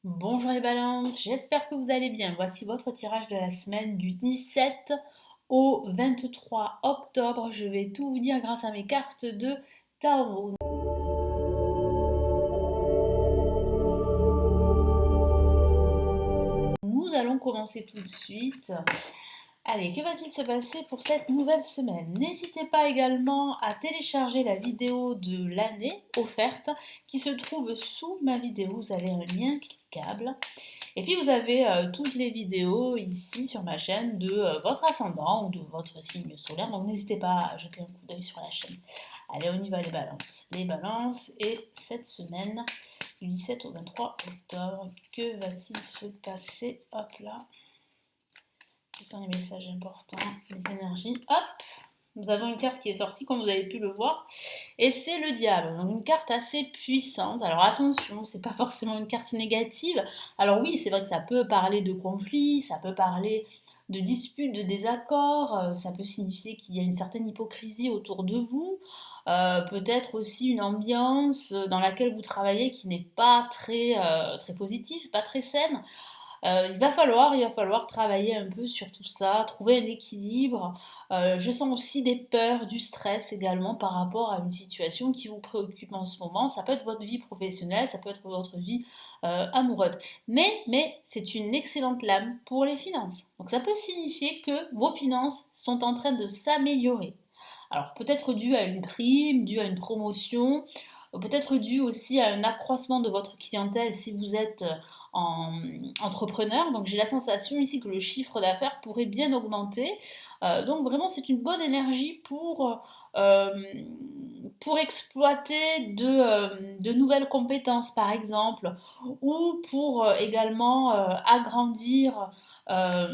Bonjour les balances, j'espère que vous allez bien. Voici votre tirage de la semaine du 17 au 23 octobre. Je vais tout vous dire grâce à mes cartes de tarot. Nous allons commencer tout de suite. Allez, que va-t-il se passer pour cette nouvelle semaine? N'hésitez pas également à télécharger la vidéo de l'année offerte qui se trouve sous ma vidéo. Vous avez un lien cliquable. Et puis vous avez toutes les vidéos ici sur ma chaîne de votre ascendant ou de votre signe solaire. Donc n'hésitez pas à jeter un coup d'œil sur la chaîne. Allez, on y va les balances. Les balances et cette semaine du 17 au 23 octobre, que va-t-il se passer? Hop là. Quels sont les messages importants, les énergies? Hop! Nous avons une carte qui est sortie, comme vous avez pu le voir, et c'est le diable. Donc une carte assez puissante. Alors attention, c'est pas forcément une carte négative. Alors oui, c'est vrai que ça peut parler de conflits, ça peut parler de disputes, de désaccords, ça peut signifier qu'il y a une certaine hypocrisie autour de vous, peut-être aussi une ambiance dans laquelle vous travaillez qui n'est pas très positive, pas très saine. Il va falloir travailler un peu sur tout ça, trouver un équilibre. Je sens aussi des peurs, du stress également par rapport à une situation qui vous préoccupe en ce moment. Ça peut être votre vie professionnelle, ça peut être votre vie amoureuse. Mais c'est une excellente lame pour les finances. Donc ça peut signifier que vos finances sont en train de s'améliorer. Alors peut-être dû à une prime, dû à une promotion, peut-être dû aussi à un accroissement de votre clientèle si vous êtes en entrepreneur. Donc j'ai la sensation ici que le chiffre d'affaires pourrait bien augmenter. Donc vraiment c'est une bonne énergie euh, pour exploiter de nouvelles compétences par exemple, ou pour également agrandir euh,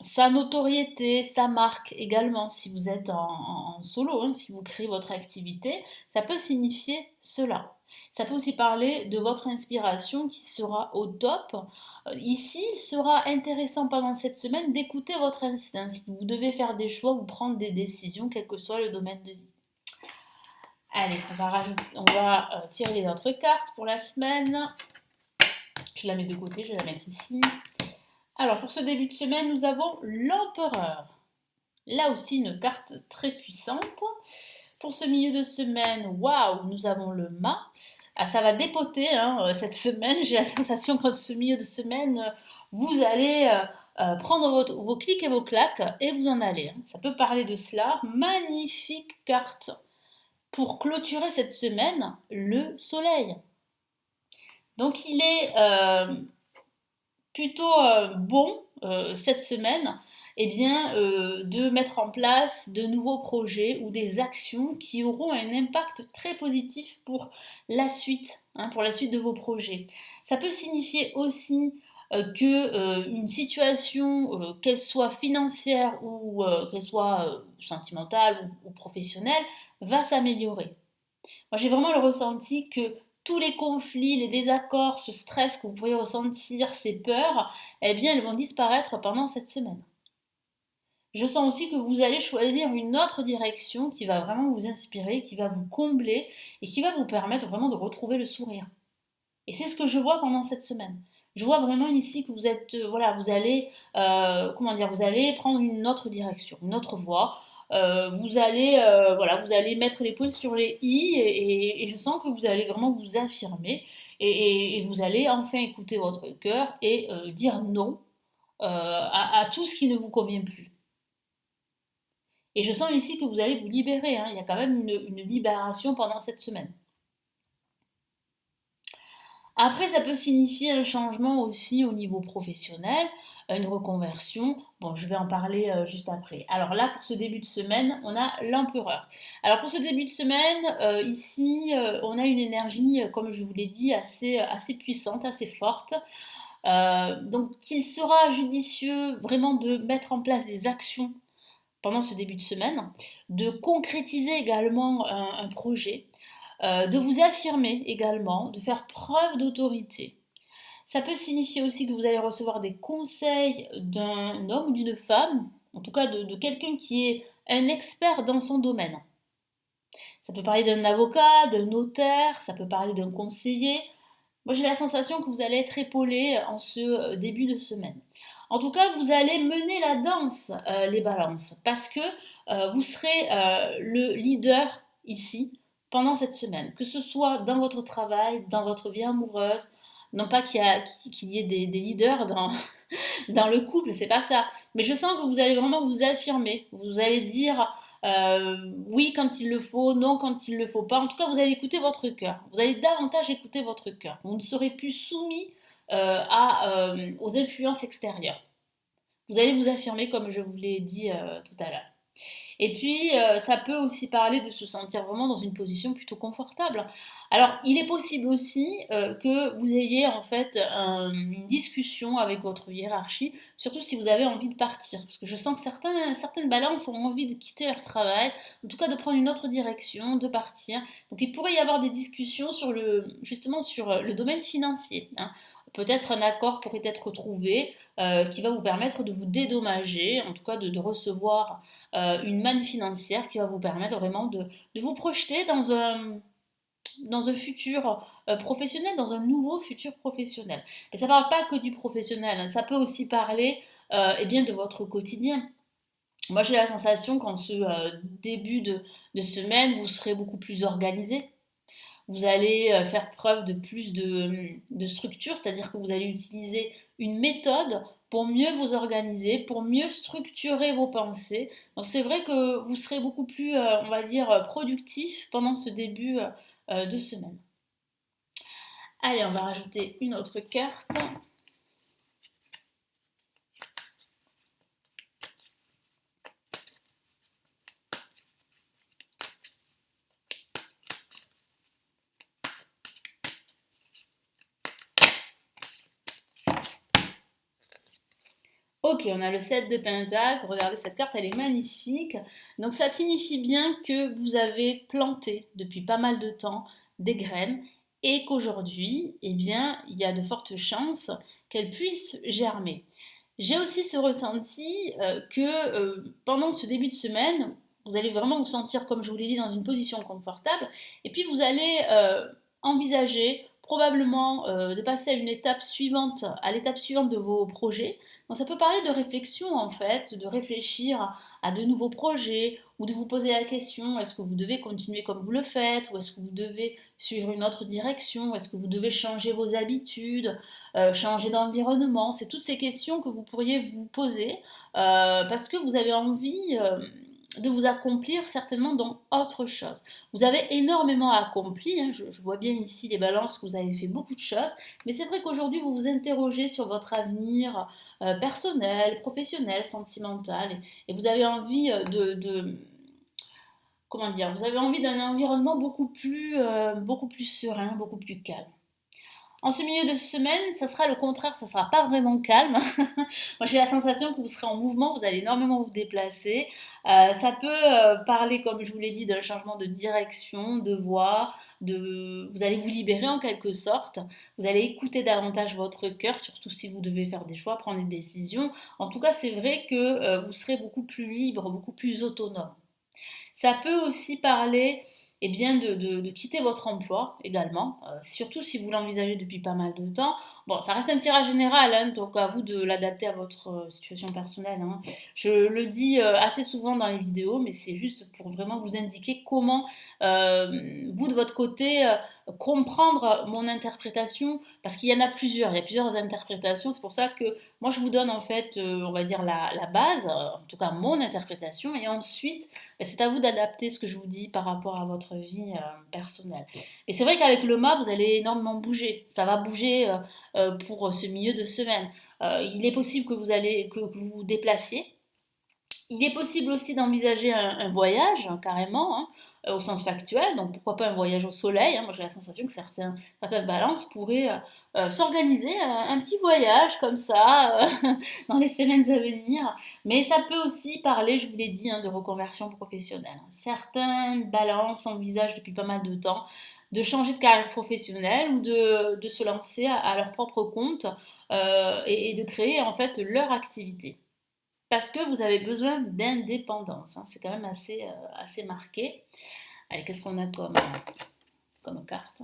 sa notoriété, sa marque également, si vous êtes en solo, hein, si vous créez votre activité, ça peut signifier cela. Ça peut aussi parler de votre inspiration qui sera au top. Ici, il sera intéressant pendant cette semaine d'écouter votre instinct. Si vous devez faire des choix ou prendre des décisions, quel que soit le domaine de vie. Allez, on va tirer les autres cartes pour la semaine. Je la mets de côté, je vais la mettre ici. Alors, pour ce début de semaine, nous avons l'empereur. Là aussi, une carte très puissante. Pour ce milieu de semaine, waouh, nous avons le mât. Ah, ça va dépoter hein, cette semaine. J'ai la sensation que ce milieu de semaine, vous allez prendre vos clics et vos claques et vous en allez. Hein. Ça peut parler de cela. Magnifique carte. Pour clôturer cette semaine, le soleil. Donc il est plutôt bon cette semaine eh bien, de mettre en place de nouveaux projets ou des actions qui auront un impact très positif pour la suite de vos projets. Ça peut signifier aussi que une situation, qu'elle soit financière ou qu'elle soit sentimentale ou professionnelle, va s'améliorer. Moi, j'ai vraiment le ressenti que tous les conflits, les désaccords, ce stress que vous pouvez ressentir, ces peurs, eh bien, elles vont disparaître pendant cette semaine. Je sens aussi que vous allez choisir une autre direction qui va vraiment vous inspirer, qui va vous combler et qui va vous permettre vraiment de retrouver le sourire. Et c'est ce que je vois pendant cette semaine. Je vois vraiment ici que vous êtes, voilà, vous allez prendre une autre direction, une autre voie. Vous allez mettre les points sur les i et je sens que vous allez vraiment vous affirmer et vous allez enfin écouter votre cœur et dire non à tout ce qui ne vous convient plus. Et je sens ici que vous allez vous libérer. Hein. Il y a quand même une libération pendant cette semaine. Après, ça peut signifier un changement aussi au niveau professionnel, une reconversion. Bon, je vais en parler juste après. Alors là, pour ce début de semaine, on a l'empereur. Alors pour ce début de semaine, ici, on a une énergie, comme je vous l'ai dit, assez puissante, assez forte. Donc il sera judicieux vraiment de mettre en place des actions pendant ce début de semaine, de concrétiser également un projet, de vous affirmer également, de faire preuve d'autorité. Ça peut signifier aussi que vous allez recevoir des conseils d'un homme ou d'une femme, en tout cas de quelqu'un qui est un expert dans son domaine. Ça peut parler d'un avocat, d'un notaire, ça peut parler d'un conseiller. Moi, j'ai la sensation que vous allez être épaulé en ce début de semaine. En tout cas, vous allez mener la danse, les balances, parce que vous serez le leader ici pendant cette semaine, que ce soit dans votre travail, dans votre vie amoureuse. Non pas qu'il y ait des leaders dans le couple, c'est pas ça. Mais je sens que vous allez vraiment vous affirmer. Vous allez dire oui quand il le faut, non quand il le faut pas. En tout cas, vous allez écouter votre cœur. Vous allez davantage écouter votre cœur. Vous ne serez plus soumis aux influences extérieures. Vous allez vous affirmer comme je vous l'ai dit tout à l'heure. Et puis, ça peut aussi parler de se sentir vraiment dans une position plutôt confortable. Alors, il est possible aussi que vous ayez en fait une discussion avec votre hiérarchie, surtout si vous avez envie de partir. Parce que je sens que certaines balances ont envie de quitter leur travail, en tout cas de prendre une autre direction, de partir. Donc, il pourrait y avoir des discussions justement sur le domaine financier, hein. Peut-être un accord pourrait être trouvé qui va vous permettre de vous dédommager, en tout cas de recevoir une manne financière qui va vous permettre vraiment de vous projeter dans un futur professionnel, dans un nouveau futur professionnel. Mais ça ne parle pas que du professionnel, hein, ça peut aussi parler eh bien, de votre quotidien. Moi, j'ai la sensation qu'en ce début de semaine, vous serez beaucoup plus organisé. Vous allez faire preuve de plus de structure, c'est-à-dire que vous allez utiliser une méthode pour mieux vous organiser, pour mieux structurer vos pensées. Donc c'est vrai que vous serez beaucoup plus, on va dire, productif pendant ce début de semaine. Allez, on va rajouter une autre carte. Ok, on a le 7 de Pentacle. Regardez, cette carte, elle est magnifique. Donc ça signifie bien que vous avez planté depuis pas mal de temps des graines et qu'aujourd'hui, eh bien, il y a de fortes chances qu'elles puissent germer. J'ai aussi ce ressenti que pendant ce début de semaine, vous allez vraiment vous sentir, comme je vous l'ai dit, dans une position confortable. Et puis vous allez envisager probablement de passer à l'étape suivante de vos projets. Donc ça peut parler de réflexion en fait, de réfléchir à de nouveaux projets ou de vous poser la question, est-ce que vous devez continuer comme vous le faites ou est-ce que vous devez suivre une autre direction, est-ce que vous devez changer vos habitudes, changer d'environnement. C'est toutes ces questions que vous pourriez vous poser parce que vous avez envie de vous accomplir certainement dans autre chose. Vous avez énormément accompli, hein, je vois bien ici les balances que vous avez fait beaucoup de choses, mais c'est vrai qu'aujourd'hui vous vous interrogez sur votre avenir personnel, professionnel, sentimental, et vous avez envie comment dire, vous avez envie d'un environnement beaucoup plus serein, beaucoup plus calme. En ce milieu de semaine, ça sera le contraire, ça sera pas vraiment calme. Moi, j'ai la sensation que vous serez en mouvement, vous allez énormément vous déplacer. Ça peut parler, comme je vous l'ai dit, d'un changement de direction, de voie. Vous allez vous libérer en quelque sorte. Vous allez écouter davantage votre cœur, surtout si vous devez faire des choix, prendre des décisions. En tout cas, c'est vrai que vous serez beaucoup plus libre, beaucoup plus autonome. Ça peut aussi parler eh bien, de quitter votre emploi également, surtout si vous l'envisagez depuis pas mal de temps. Bon, ça reste un tirage général, hein, donc à vous de l'adapter à votre situation personnelle, hein. Je le dis assez souvent dans les vidéos, mais c'est juste pour vraiment vous indiquer comment vous, de votre côté, comprendre mon interprétation, parce qu'il y en a plusieurs, il y a plusieurs interprétations. C'est pour ça que moi, je vous donne en fait, on va dire, la base, en tout cas mon interprétation, et ensuite, c'est à vous d'adapter ce que je vous dis par rapport à votre vie personnelle. Et c'est vrai qu'avec le mât, vous allez énormément bouger. Ça va bouger pour ce milieu de semaine. Il est possible que vous vous déplaciez. Il est possible aussi d'envisager un voyage, hein, carrément, hein, au sens factuel. Donc pourquoi pas un voyage au soleil, hein. Moi j'ai la sensation que certaines balances pourraient s'organiser un petit voyage comme ça dans les semaines à venir. Mais ça peut aussi parler, je vous l'ai dit, hein, de reconversion professionnelle. Certaines balances envisagent depuis pas mal de temps de changer de carrière professionnelle ou de se lancer à leur propre compte et de créer en fait leur activité. Parce que vous avez besoin d'indépendance, hein. C'est quand même assez marqué. Allez, qu'est-ce qu'on a comme carte?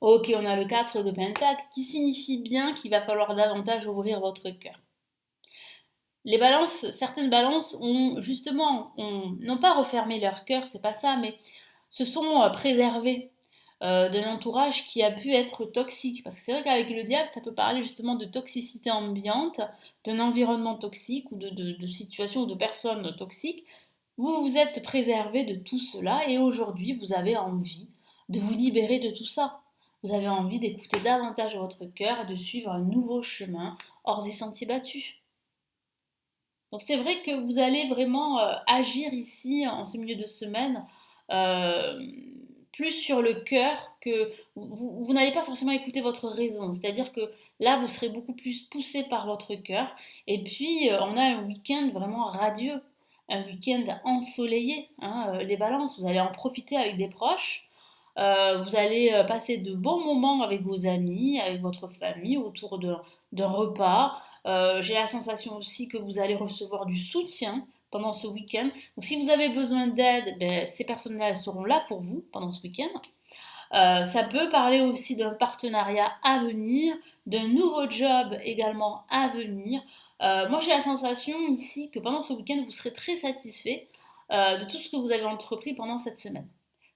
Ok, on a le 4 de Pentacle qui signifie bien qu'il va falloir davantage ouvrir votre cœur. Les balances, certaines balances ont justement, n'ont pas refermé leur cœur, c'est pas ça, mais se sont préservées d'un entourage qui a pu être toxique. Parce que c'est vrai qu'avec le diable, ça peut parler justement de toxicité ambiante, d'un environnement toxique ou de situations ou de personnes toxiques. Vous vous êtes préservé de tout cela et aujourd'hui, vous avez envie de vous libérer de tout ça. Vous avez envie d'écouter davantage votre cœur et de suivre un nouveau chemin hors des sentiers battus. Donc c'est vrai que vous allez vraiment agir ici en ce milieu de semaine euh, plus sur le cœur que vous n'allez pas forcément écouter votre raison. C'est-à-dire que là, vous serez beaucoup plus poussé par votre cœur. Et puis, on a un week-end vraiment radieux, un week-end ensoleillé, hein, les balances. Vous allez en profiter avec des proches. Vous allez passer de bons moments avec vos amis, avec votre famille, autour d'un repas. J'ai la sensation aussi que vous allez recevoir du soutien pendant ce week-end. Donc si vous avez besoin d'aide, ben, ces personnes-là seront là pour vous pendant ce week-end. Ça peut parler aussi d'un partenariat à venir, d'un nouveau job également à venir. Moi j'ai la sensation ici que pendant ce week-end, vous serez très satisfait de tout ce que vous avez entrepris pendant cette semaine.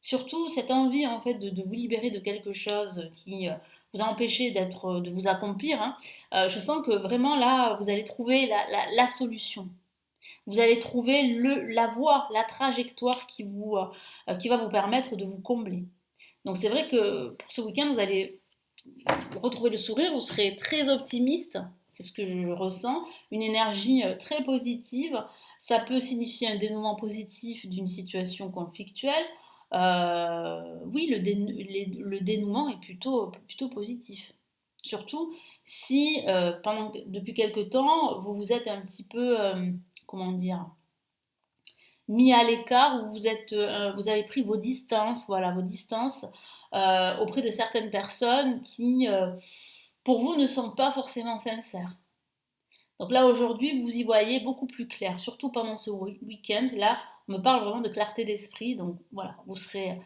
Surtout cette envie en fait de vous libérer de quelque chose qui vous a empêché de vous accomplir. Hein. Je sens que vraiment là, vous allez trouver la solution. Vous allez trouver la voie, la trajectoire qui va vous permettre de vous combler. Donc c'est vrai que pour ce week-end, vous allez retrouver le sourire, vous serez très optimiste, c'est ce que je ressens, une énergie très positive. Ça peut signifier un dénouement positif d'une situation conflictuelle. Oui, le dénouement est plutôt positif. Surtout si depuis quelque temps, vous vous êtes un petit peu, comment dire, mis à l'écart où vous avez pris vos distances, voilà, vos distances auprès de certaines personnes qui, pour vous, ne sont pas forcément sincères. Donc là, aujourd'hui, vous y voyez beaucoup plus clair, surtout pendant ce week-end. Là, on me parle vraiment de clarté d'esprit. Donc voilà, vous serez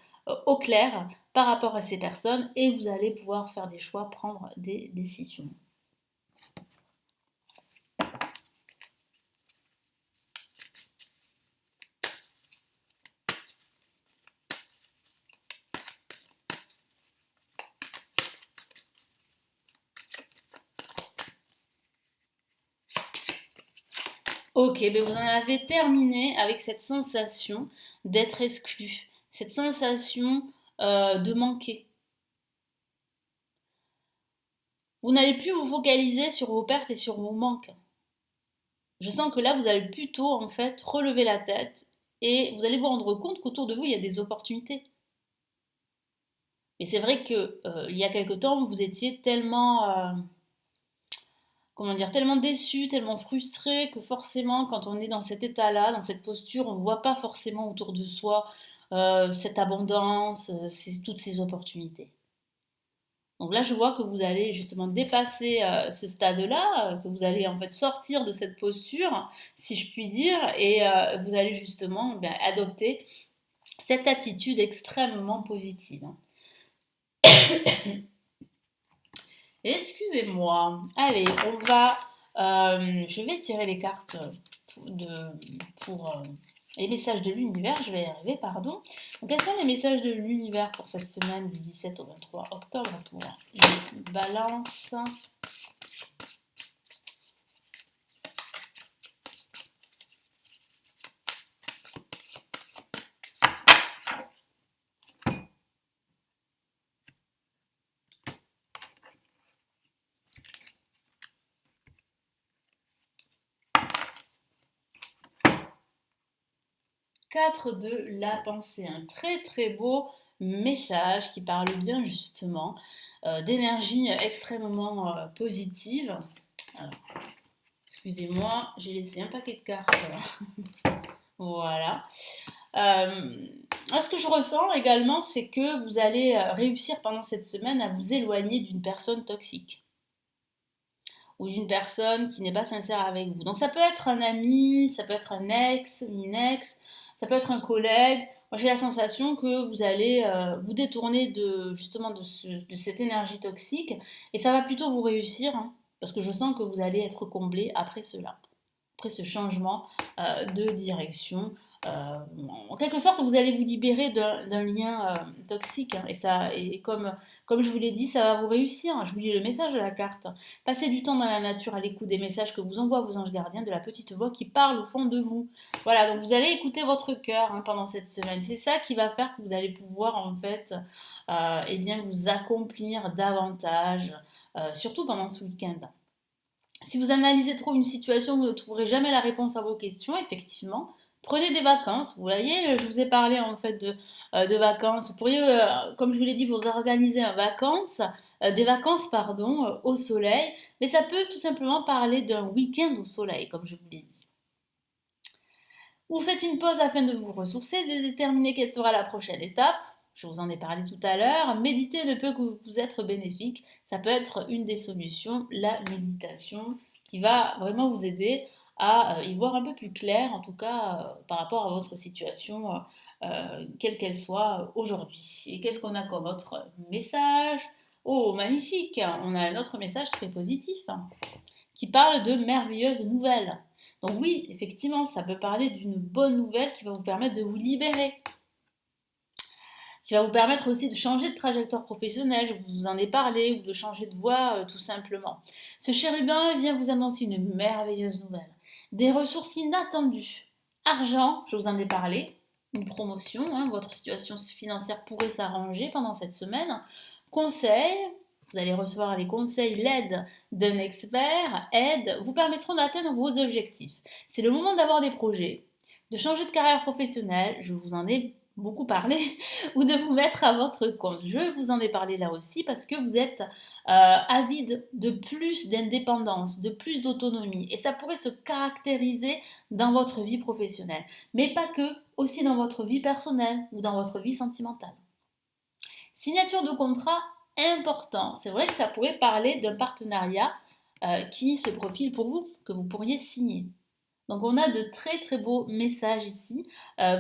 au clair par rapport à ces personnes et vous allez pouvoir faire des choix, prendre des décisions. Ok, ben vous en avez terminé avec cette sensation d'être exclu, cette sensation de manquer. Vous n'allez plus vous focaliser sur vos pertes et sur vos manques. Je sens que là, vous allez plutôt en fait relever la tête et vous allez vous rendre compte qu'autour de vous, il y a des opportunités. Mais c'est vrai que il y a quelque temps, vous étiez tellement, comment dire, tellement déçu, tellement frustré que forcément, quand on est dans cet état-là, dans cette posture, on ne voit pas forcément autour de soi cette abondance, toutes ces opportunités. Donc là, je vois que vous allez justement dépasser ce stade-là, que vous allez en fait sortir de cette posture, si je puis dire, et vous allez justement adopter cette attitude extrêmement positive. Excusez-moi. Allez, je vais tirer les cartes pour les messages de l'univers. Je vais y arriver, pardon. Donc, quels sont les messages de l'univers pour cette semaine du 17 au 23 octobre pour les balances? 4 de la pensée, un très très beau message qui parle bien justement d'énergie extrêmement positive. Alors, excusez-moi, j'ai laissé un paquet de cartes. Voilà. Ce que je ressens également, c'est que vous allez réussir pendant cette semaine à vous éloigner d'une personne toxique ou d'une personne qui n'est pas sincère avec vous. Donc ça peut être un ami, ça peut être un ex, une ex, ça peut être un collègue. Moi, j'ai la sensation que vous allez vous détourner de justement de cette énergie toxique et ça va plutôt vous réussir, hein, parce que je sens que vous allez être comblé après cela, après ce changement de direction. En quelque sorte, vous allez vous libérer d'un lien toxique, hein, et comme je vous l'ai dit, ça va vous réussir. Je vous lis le message de la carte. Passez du temps dans la nature à l'écoute des messages que vous envoient vos anges gardiens, de la petite voix qui parle au fond de vous. Voilà, donc vous allez écouter votre cœur, hein, pendant cette semaine. C'est ça qui va faire que vous allez pouvoir en fait eh bien, vous accomplir davantage, surtout pendant ce week-end. Si vous analysez trop une situation, vous ne trouverez jamais la réponse à vos questions, effectivement. Prenez des vacances. Vous voyez, je vous ai parlé en fait de vacances. Vous pourriez, comme je vous l'ai dit, vous organiser des vacances pardon, au soleil. Mais ça peut tout simplement parler d'un week-end au soleil, comme je vous l'ai dit. Vous faites une pause afin de vous ressourcer, de déterminer quelle sera la prochaine étape. Je vous en ai parlé tout à l'heure. Méditer ne peut que vous être bénéfique. Ça peut être une des solutions, la méditation, qui va vraiment vous aider à y voir un peu plus clair, en tout cas par rapport à votre situation, quelle qu'elle soit aujourd'hui. Et qu'est-ce qu'on a comme autre message? Oh, magnifique! On a un autre message très positif, hein, qui parle de merveilleuses nouvelles. Donc oui, effectivement, ça peut parler d'une bonne nouvelle qui va vous permettre de vous libérer, qui va vous permettre aussi de changer de trajectoire professionnelle, je vous en ai parlé, ou de changer de voie tout simplement. Ce chérubin vient vous annoncer une merveilleuse nouvelle, des ressources inattendues. Argent, je vous en ai parlé, une promotion, hein, votre situation financière pourrait s'arranger pendant cette semaine. Conseil, vous allez recevoir les conseils, l'aide d'un expert, aide, vous permettront d'atteindre vos objectifs. C'est le moment d'avoir des projets, de changer de carrière professionnelle, je vous en ai beaucoup parlé, ou de vous mettre à votre compte. Je vous en ai parlé là aussi parce que vous êtes avide de plus d'indépendance, de plus d'autonomie. Et ça pourrait se caractériser dans votre vie professionnelle. Mais pas que, aussi dans votre vie personnelle ou dans votre vie sentimentale. Signature de contrat important. C'est vrai que ça pourrait parler d'un partenariat qui se profile pour vous, que vous pourriez signer. Donc on a de très très beaux messages ici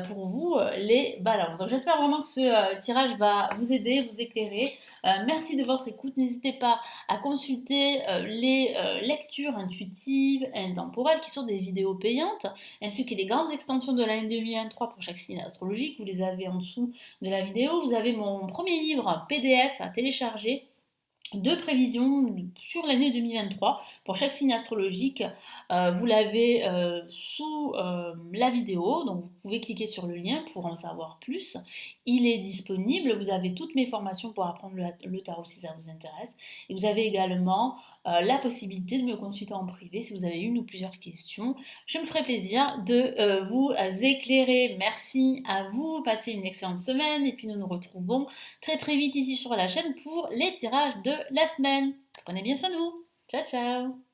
pour vous les balances. Donc j'espère vraiment que ce tirage va vous aider, vous éclairer. Merci de votre écoute. N'hésitez pas à consulter les lectures intuitives et intemporelles qui sont des vidéos payantes, ainsi que les grandes extensions de l'année 2023 pour chaque signe astrologique. Vous les avez en dessous de la vidéo. Vous avez mon premier livre PDF à télécharger de prévisions sur l'année 2023 pour chaque signe astrologique. Vous l'avez sous la vidéo, donc vous pouvez cliquer sur le lien pour en savoir plus. Il est disponible, vous avez toutes mes formations pour apprendre le tarot si ça vous intéresse. Et vous avez également la possibilité de me consulter en privé si vous avez une ou plusieurs questions. Je me ferai plaisir de vous éclairer. Merci à vous, passez une excellente semaine et puis nous nous retrouvons très très vite ici sur la chaîne pour les tirages de la semaine. Prenez bien soin de vous. Ciao ciao.